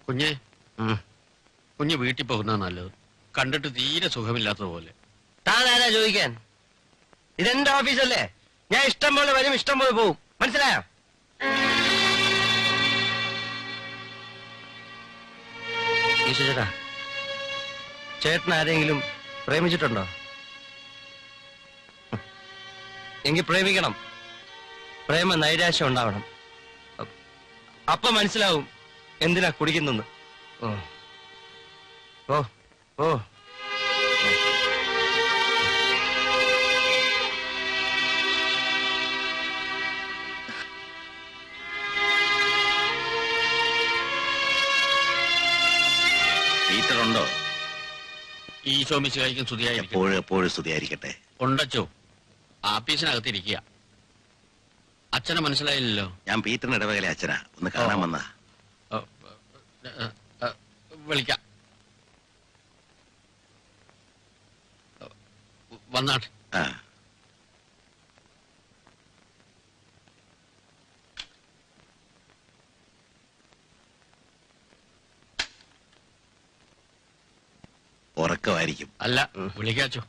കുഞ്ഞ് കുഞ്ഞ് വീട്ടിൽ പോകുന്ന നല്ലത്. കണ്ടിട്ട് തീരെ സുഖമില്ലാത്തതുപോലെ. താൻ ആരാ ചോദിക്കാൻ? ഇതെന്റെ ഓഫീസല്ലേ. ഞാൻ ഇഷ്ടം പോലെ വരും, ഇഷ്ടം പോലെ പോവും. മനസ്സിലായോ? ചേട്ടാ, ചേട്ടൻ ആരെങ്കിലും പ്രേമിച്ചിട്ടുണ്ടോ? എങ്കിൽ പ്രേമിക്കണം. പ്രേമ നൈരാശ്യം ഉണ്ടാവണം. അപ്പൊ മനസ്സിലാവും എന്തിനാ കുടിക്കുന്നെന്ന്. ഓ ഓ ഓ പീറ്ററുണ്ടോ? ഈശോ മിശിഹായ്ക്കും സ്തുതിയായിരിക്കട്ടെ. എപ്പോഴും സ്തുതിയായിരിക്കട്ടെ. ഉണ്ടച്ചോ, ആഫീസിനകത്തിരിക്കുക. അച്ഛനെ മനസ്സിലായില്ലല്ലോ. ഞാൻ പീറ്ററിന് ഇടവകയിലെ അച്ഛനാ. ഒന്ന് കാണാൻ വന്നാ. വിളിക്കാം. വന്നാട്ടെ. ഉറക്കമായിരിക്കും. അല്ല, വിളിക്കാച്ചോ.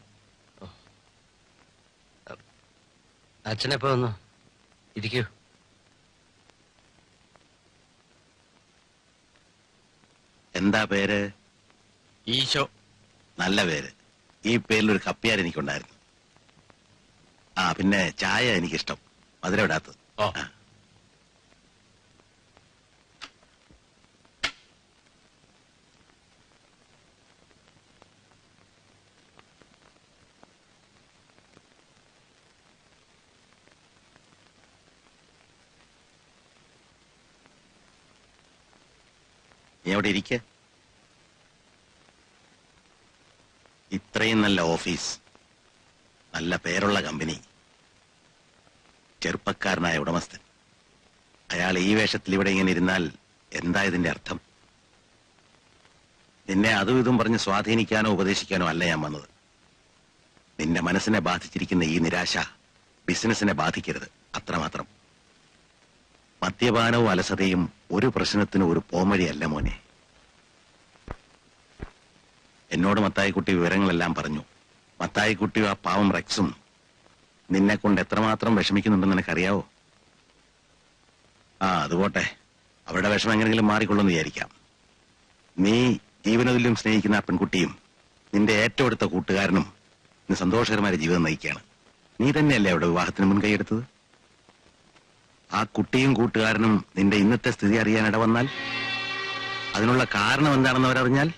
അച്ഛനെപ്പോ വന്നു? ഇരിക്കൂ. എന്താ പേര്? ഈശോ. നല്ല പേര്. ഈ പേരിലൊരു കപ്പിയാർ എനിക്കുണ്ടായിരുന്നു. പിന്നെ ചായ എനിക്കിഷ്ടം, മധുരം ഇടാത്തത്. നീ അവിടെ ഇരിക്ക. ഇത്രയും നല്ല ഓഫീസ്, നല്ല പേരുള്ള കമ്പനി, ചെറുപ്പക്കാരനായ ഉടമസ്ഥൻ. അയാൾ ഈ വേഷത്തിൽ ഇവിടെ ഇങ്ങനെ ഇരുന്നാൽ എന്താ ഇതിന്റെ അർത്ഥം? നിന്നെ അതും ഇതും പറഞ്ഞ് സ്വാധീനിക്കാനോ ഉപദേശിക്കാനോ അല്ല ഞാൻ വന്നത്. നിന്റെ മനസ്സിനെ ബാധിച്ചിരിക്കുന്ന ഈ നിരാശ ബിസിനസിനെ ബാധിക്കരുത്, അത്രമാത്രം. മദ്യപാനവും അലസതയും ഒരു പ്രശ്നത്തിനും ഒരു പോംവഴിയല്ല മോനെ. എന്നോട് മത്തായിക്കുട്ടി വിവരങ്ങളെല്ലാം പറഞ്ഞു. മത്തായിക്കുട്ടിയും ആ പാവം റെക്സും നിന്നെ കൊണ്ട് എത്രമാത്രം വിഷമിക്കുന്നുണ്ടെന്ന് നിനക്കറിയാവോ? അതുപോട്ടെ, അവരുടെ വിഷമം എങ്ങനെങ്കിലും മാറിക്കൊള്ളുമെന്ന് വിചാരിക്കാം. നീ ജീവനതിലും സ്നേഹിക്കുന്ന ആ പെൺകുട്ടിയും നിന്റെ ഏറ്റവും അടുത്ത കൂട്ടുകാരനും ഇന്ന് സന്തോഷകരമായ ജീവിതം നയിക്കുകയാണ്. നീ തന്നെയല്ലേ അവിടെ വിവാഹത്തിന് മുൻകൈയെടുത്തത്? ആ കുട്ടിയും കൂട്ടുകാരനും നിന്റെ ഇന്നത്തെ സ്ഥിതി അറിയാൻ ഇടവന്നാൽ, അതിനുള്ള കാരണം എന്താണെന്ന് അവരറിഞ്ഞാൽ,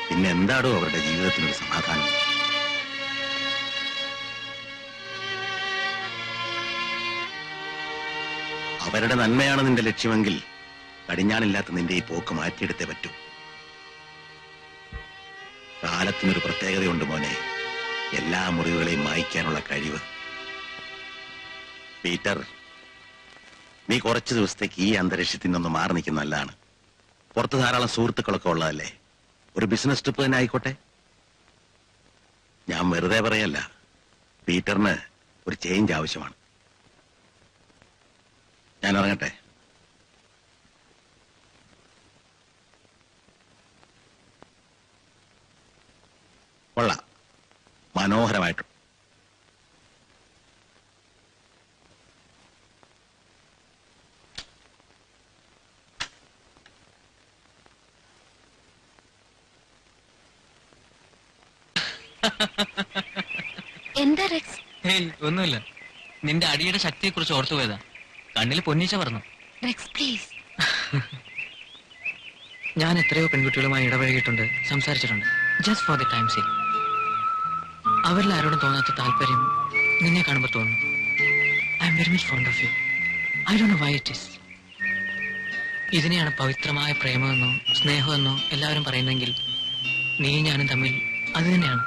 പിന്നെ എന്താടോ അവരുടെ ജീവിതത്തിനൊരു സമാധാനം? അവരുടെ നന്മയാണ് നിന്റെ ലക്ഷ്യമെങ്കിൽ കടിഞ്ഞാണില്ലാത്ത നിന്റെ ഈ പോക്ക് മാറ്റിയെടുത്തേ പറ്റൂ. കാലത്തിനൊരു പ്രത്യേകതയുണ്ട് മോനെ, എല്ലാ മുറിവുകളെയും മായ്ക്കാനുള്ള കഴിവ്. പീറ്റർ, നീ കുറച്ചു ദിവസത്തേക്ക് ഈ അന്തരീക്ഷത്തിൽ നിന്നൊന്ന് മാറി നിൽക്കുന്ന നല്ലതാണ്. പുറത്ത് ധാരാളം സുഹൃത്തുക്കളൊക്കെ ഉള്ളതല്ലേ. ഒരു ബിസിനസ് ട്രിപ്പ് തന്നെ ആയിക്കോട്ടെ. ഞാൻ വെറുതെ പറയല്ല, പീറ്ററിന് ഒരു ചേഞ്ച് ആവശ്യമാണ്. ഞാൻ ഇറങ്ങട്ടെ. കൊള്ളാം, മനോഹരമായിട്ടു. എന്താ റെക്സ്? ഒന്നുമില്ല, നിന്റെ അടിയുടെ ശക്തിയെ കുറിച്ച് ഓർത്തു പോയതാ. കണ്ണിൽ പൊന്നീച്ച പറഞ്ഞു. Relax please. ഞാൻ എത്രയോ പെൺകുട്ടികളുമായി ഇടപഴകിയിട്ടുണ്ട്, സംസാരിച്ചിട്ടുണ്ട്. Just for the time sake. അവരിൽ ആരോടും തോന്നാത്ത താല്പര്യം നിന്നെ കാണുമ്പോൾ തോന്നുന്നു. I am very much fond of you. I don't know why it is. ഇതിനെയാണ് പവിത്രമായ പ്രേമമെന്നോ സ്നേഹമെന്നോ എല്ലാവരും പറയുന്നെങ്കിൽ നീ ഞാനും തമ്മിൽ അത് തന്നെയാണ്.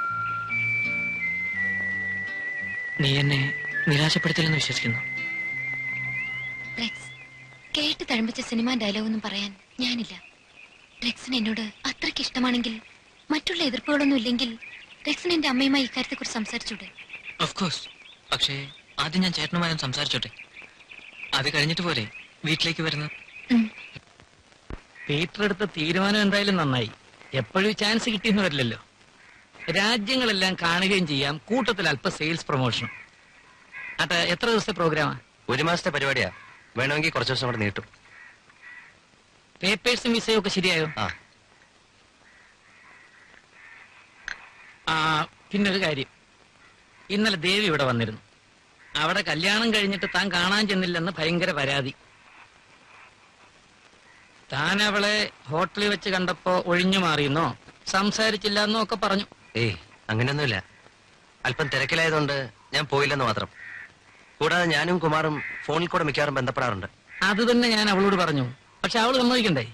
നീ എന്നെ നിരാശപ്പെടുത്തില്ലെന്ന് വിശ്വസിക്കുന്നു. റെക്സ്, കേട്ട് തഴമ്പിച്ച സിനിമ ഡയലോഗൊന്നും പറയാൻ ഞാനില്ല. റെക്സിന് എന്നോട് അത്രയ്ക്ക് ഇഷ്ടമാണെങ്കിൽ, മറ്റുള്ള എതിർപ്പുകളൊന്നും ഇല്ലെങ്കിൽ, റെക്സിന് എന്റെ അമ്മയുമായി ഇക്കാര്യത്തെ കുറിച്ച് സംസാരിച്ചൂടെ? Of course. പക്ഷേ ആദ്യം ഞാൻ ചേട്ടനുമായും സംസാരിച്ചോട്ടെ. അത് കഴിഞ്ഞിട്ട് പോരെ വീട്ടിലേക്ക് വരുന്നത്? പീറ്റർ എടുത്ത തീരുമാനം എന്തായാലും നന്നായി. എപ്പോഴും ചാൻസ് കിട്ടിയെന്ന് വരില്ലല്ലോ. രാജ്യങ്ങളെല്ലാം കാണുകയും ചെയ്യാം, കൂട്ടത്തിൽ അല്പ സെയിൽസ് പ്രൊമോഷനും. അട്ടെ, എത്ര ദിവസത്തെ പ്രോഗ്രാമാ? 1 മാസത്തെ പരിപാടിയാ. വേണമെങ്കിൽ കുറച്ച് ദിവസം കൂടെ നീട്ടും. പേപ്പേഴ്സും വിസയും ഒക്കെ ശരിയായോ? ആ, ആ, പിന്നൊരു കാര്യം. ഇന്നലെ ദേവി ഇവിടെ വന്നിരുന്നു. അവിടെ കല്യാണം കഴിഞ്ഞിട്ട് താൻ കാണാൻ ചെന്നില്ലെന്ന് ഭയങ്കര പരാതി. താൻ അവളെ ഹോട്ടലിൽ വെച്ച് കണ്ടപ്പോ ഒഴിഞ്ഞു മാറിയെന്നോ സംസാരിച്ചില്ല എന്നോ ഒക്കെ പറഞ്ഞു. ഏയ് അങ്ങനെയൊന്നുമില്ല. അല്പം തിരക്കിലായതുകൊണ്ട് ഞാൻ പോയില്ലെന്ന് മാത്രം. കൂടാതെ ഞാനും കുമാറും ഫോണിൽ കൂടെ മിക്കവാറും ബന്ധപ്പെടാറുണ്ട്. അത് തന്നെ ഞാൻ അവളോട് പറഞ്ഞു. പക്ഷെ അവൾ സമ്മതിക്കണ്ടേ?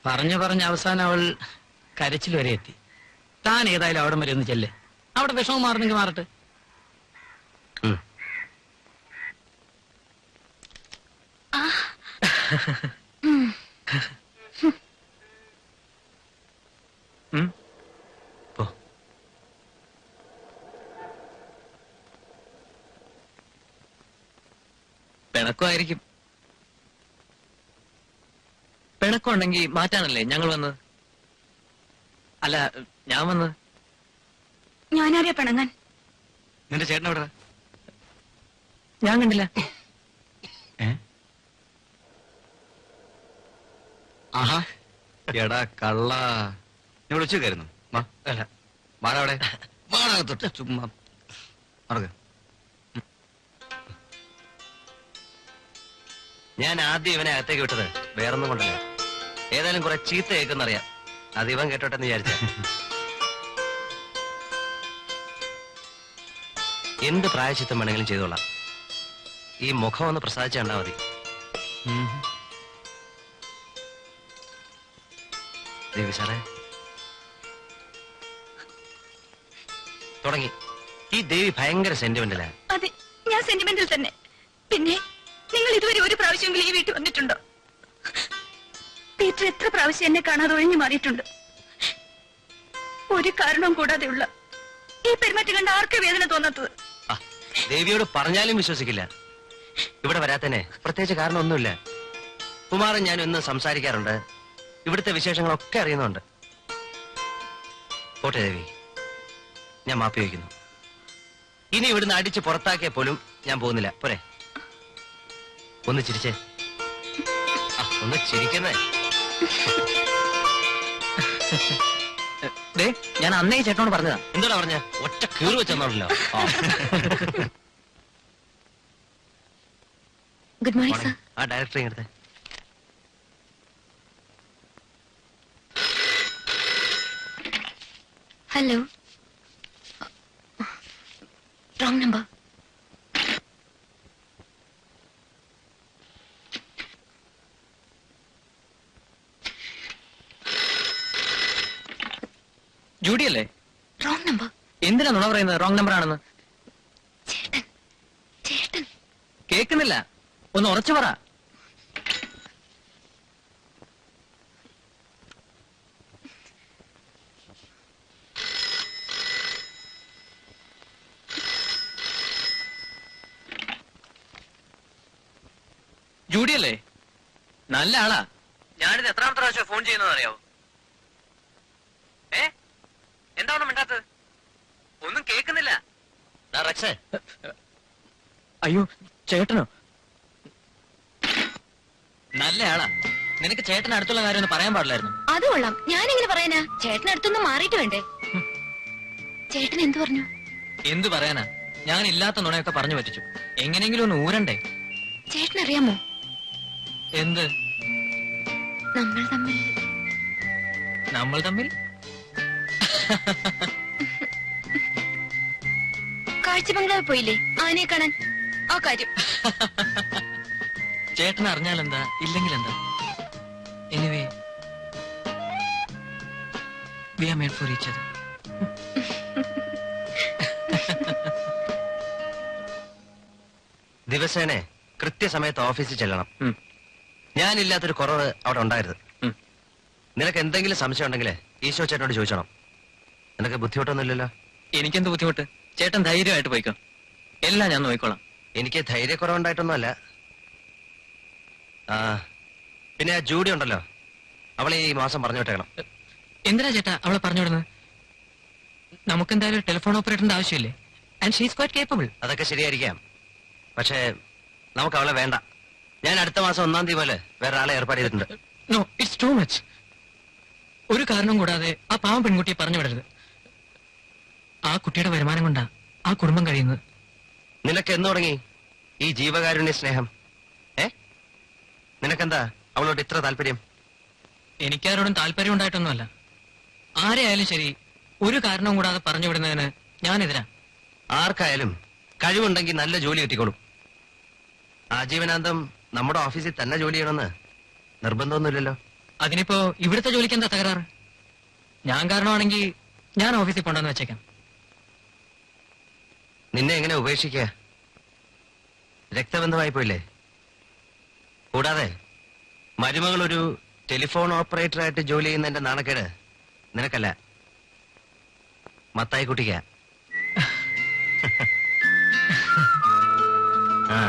പറഞ്ഞ് അവസാനം അവൾ കരച്ചിൽ വരെ എത്തി. താൻ ഏതായാലും അവിടെ വരെ ഒന്ന് ചെല്ല്. അവിടെ വിഷമം മാറുന്നെങ്കിൽ മാറട്ടെ. ഉം. ഉം. പോ. പിണക്കമായിരിക്കും. പിണക്കമുണ്ടെങ്കിൽ മാറ്റാനല്ലേ ഞങ്ങൾ വന്നത്? അല്ല, ഞാൻ വന്നത്. ഞാനാരെയാ പിണങ്ങാൻ? നിന്റെ ചേട്ടൻ എവിടെ? ഞാൻ കണ്ടില്ല. ആഹാ, എടാ കള്ള, നീ വിളിച്ചേക്കായിരുന്നു. അല്ല, വാടവിടെ വാടകത്തൊട്ട് ചുമ്മാ നടക്ക. ഞാൻ ആദ്യം ഇവനെ അകത്തേക്ക് വിട്ടത് വേറൊന്നും കൊണ്ടല്ല. ഏതായാലും കുറെ ചീത്ത കേൾക്കുന്നറിയാം. അത് ഇവൻ കേട്ടോട്ടെ എന്ന് വിചാരിച്ച. എന്ത് പ്രായശ്ചിത്തം വേണമെങ്കിലും ചെയ്തോളാം. ഈ മുഖം ഒന്ന് പ്രസാദിച്ച് കണ്ടാ മതി. ദേവി സാറേ, തുടങ്ങി. ഈ ദേവി ഭയങ്കര സെന്റിമെന്റലാ. അതെ, ഞാൻ സെന്റിമെന്റൽ തന്നെ. പിന്നെ നിങ്ങൾ ഇതുവരെ ഒരു പ്രാവശ്യമെങ്കിലും ഈ വീട്ടിൽ വന്നിട്ടുണ്ടോ? പീറ്റർ എത്ര പ്രാവശ്യം എന്നെ കാണാതെ ഒഴിഞ്ഞു മാറിയിട്ടുണ്ട്. ഒരു കാരണവും കൂടാതെയുള്ള ഈ പെരുമാറ്റം കണ്ട ആർക്കും വേദന തോന്നാത്തത്? ആ, ദേവിയോട് പറഞ്ഞാലും വിശ്വസിക്കില്ല. ഇവിടെ വരാത്തന്നെ പ്രത്യേകിച്ച് കാരണമൊന്നുമില്ല. കുമാരൻ ഞാനും എന്നും സംസാരിക്കാറുണ്ട്. ഇവിടുത്തെ വിശേഷങ്ങളൊക്കെ അറിയുന്നുണ്ട്. പോട്ടെ ദേവി, ഞാൻ മാപ്പി വയ്ക്കുന്നു. ഇനി ഇവിടുന്ന് അടിച്ച് പുറത്താക്കിയ പോലും ഞാൻ പോകുന്നില്ല. പോരെ, ഒന്ന് ചിരിച്ചേ. ആ, ഒന്ന് ചിരിക്കുന്നേ. ഞാൻ അന്നേ ചേട്ടനോട് പറഞ്ഞതാ. എന്താ പറഞ്ഞ? ഒറ്റ കീറ് വെച്ചെന്നോളല്ലോ. Good morning sir. ആ ഡയറക്ടറെ എടുത്തേ. ഹലോ. Wrong number. ജൂഡി അല്ലേ? Wrong number. എന്തിനാ നുണ പറയുന്നത് റോങ് നമ്പർ ആണെന്ന്? ചേട്ടൻ ചേട്ടൻ കേൾക്കുന്നില്ല. ഒന്ന് ഉറച്ചു പറ. ജൂഡി അല്ലേ? നല്ല ആളാ. ഞാനിത് എത്രാമത്തെ പ്രാവശ്യം ഫോൺ ചെയ്യുന്നത് അറിയാവോ? എന്താണ് മിണ്ടാത്തത്? ഒന്നും കേൾക്കുന്നില്ല. റെക്സേ, അയ്യോ, ചേട്ടനോ? നല്ല ആളാ. നിനക്ക് ചേട്ടൻ അടുത്തുള്ള കാര്യം ഒന്ന് പറയാൻ പാടില്ലായിരുന്നു. അത് കൊള്ളാം. ഞാൻ എങ്ങനെ പറയാനാ? ചേട്ടനടുത്തൊന്ന് മാറിയിട്ട് വേണ്ടേ? ചേട്ടൻ എന്തു പറഞ്ഞു? എന്തു പറയാനാ? ഞാൻ ഇല്ലാത്ത നുണയൊക്കെ പറഞ്ഞു പറ്റിച്ചു. എങ്ങനെയെങ്കിലും ഒന്ന് ഊരണ്ടേ? ചേട്ടനറിയാമോ എന്ത്? നമ്മൾ തമ്മിൽ? നമ്മൾ തമ്മിൽ കാഴ്ച ബംഗ്ലാവിൽ പോയില്ലേ ആനയെ കാണാൻ? ആ കാര്യം. ചേട്ടൻ അറിഞ്ഞാൽ എന്താ, ഇല്ലെങ്കിൽ എന്താ? Anyway, we are made for each other. ദിവസേനെ കൃത്യസമയത്ത് ഓഫീസിൽ ചെല്ലണം. ഞാനില്ലാത്തൊരു കുറവ് അവിടെ ഉണ്ടായിരുന്നു. നിനക്ക് എന്തെങ്കിലും സംശയം ഉണ്ടെങ്കിൽ ഈശോ ചേട്ടനോട് ചോദിച്ചോണം. നിനക്ക് ബുദ്ധിമുട്ടൊന്നുമില്ലല്ലോ? എനിക്കെന്ത് ബുദ്ധിമുട്ട്? ചേട്ടൻ ധൈര്യമായിട്ട് പോയിക്കോ. എല്ലാം ഞാൻ നോക്കിക്കോളാം. എനിക്ക് ധൈര്യക്കുറവുണ്ടായിട്ടൊന്നുമല്ല. ആ, പിന്നെ ആ ജൂഡി ഉണ്ടല്ലോ, അവളെ ഈ മാസം പറഞ്ഞു വിട്ടേക്കണം. എന്തിനാ ചേട്ടാ അവളെ പറഞ്ഞു വിടുന്നത്? നമുക്കെന്തായാലും ഒരു ടെലിഫോൺ ഓപ്പറേറ്ററിന്റെ ആവശ്യമില്ലേ? And she's quite capable. അതൊക്കെ ശരിയായിരിക്കാം, പക്ഷേ നമുക്ക് അവളെ വേണ്ട. ഞാൻ അടുത്ത മാസം 1-ാം തീയതി പോലെ വേറെ ആളെ ഏർപ്പാട് ചെയ്തിട്ടുണ്ട്. No, it's too much. ഒരു കാരണം കൂടാതെ ആ പാവം പെൺകുട്ടിയെ പറഞ്ഞു വിടരുത്. ആ കുട്ടിയുടെ വരുമാനം കൊണ്ടാ ആ കുടുംബം കഴിയുന്നത്. നിനക്ക് എന്ന് തുടങ്ങി ഈ ജീവകാരുണ്യ സ്നേഹം? നിനക്കെന്താ അവളോട് ഇത്ര താല്പര്യം? എനിക്കാരോടും താല്പര്യം ഉണ്ടായിട്ടൊന്നുമല്ല. ആരെയായാലും ശരി, ഒരു കാരണവും കൂടാതെ പറഞ്ഞു വിടുന്നതിന് ഞാനെതിരാ. ആർക്കായാലും കഴിവുണ്ടെങ്കിൽ നല്ല ജോലി കിട്ടിക്കോളും. ആജീവനാന്തം നമ്മുടെ ഓഫീസിൽ തന്നെ ജോലി ചെയ്യണമെന്ന് നിർബന്ധമൊന്നുമില്ലല്ലോ. അതിനിപ്പോ ഇവിടുത്തെ ജോലിക്ക് എന്താ തകരാറ്? ഞാൻ കാരണമാണെങ്കിൽ ഞാൻ ഓഫീസിൽ പോണ്ടെന്ന് വെച്ചേക്കാം. നിന്നെ എങ്ങനെ ഉപേക്ഷിക്കുക? രക്തബന്ധമായി പോയില്ലേ? കൂടാതെ മരുമകൾ ഒരു ടെലിഫോൺ ഓപ്പറേറ്ററായിട്ട് ജോലി ചെയ്യുന്നതിന്റെ നാണക്കേട് നിനക്കല്ല, മത്തായി കുട്ടിക്ക. ആ